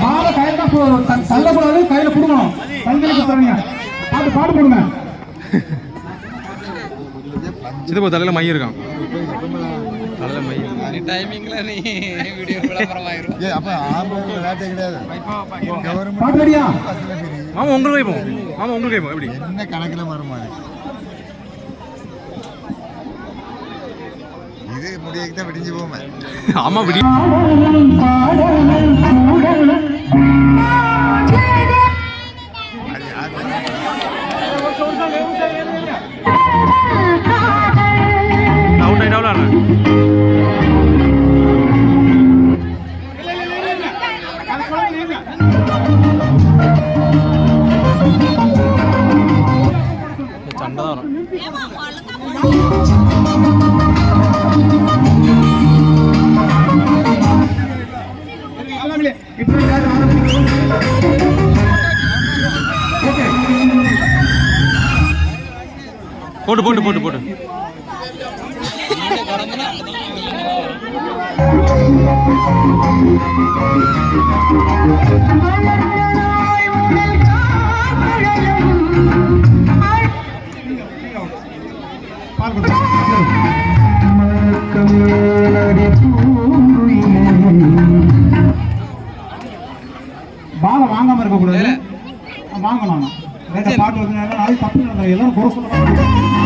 மாலை கையில தள்ளக்கூடாது, கையில கொடுக்கணும். தங்களுக்கு தரீங்க. பாட்டு பாட்டு போடுங்க. சிதப்போ தலையில மை இருக்கான். தலையில மை. நீ டைமிங்ல நீ வீடியோ விளம்பரம் ஆயிரும். அப்ப ஆம்பளை லேட்டே கிடையாது. பாட்டு ரெடியா? மாமா உங்களுக்கு வைப்போம். மாமா உங்களுக்கு வைப்போம். எப்படி என்ன கணக்குல வருமா இது முடியக்கு தான் விடிஞ்சு போமே. ஆமா விடி. போட்டு போட்டு போட்டு போட்டு பாலை வாங்காம இருக்க கூடாது, வாங்கணும். பாட்டு வந்து எல்லாரும் குறை சொல்ல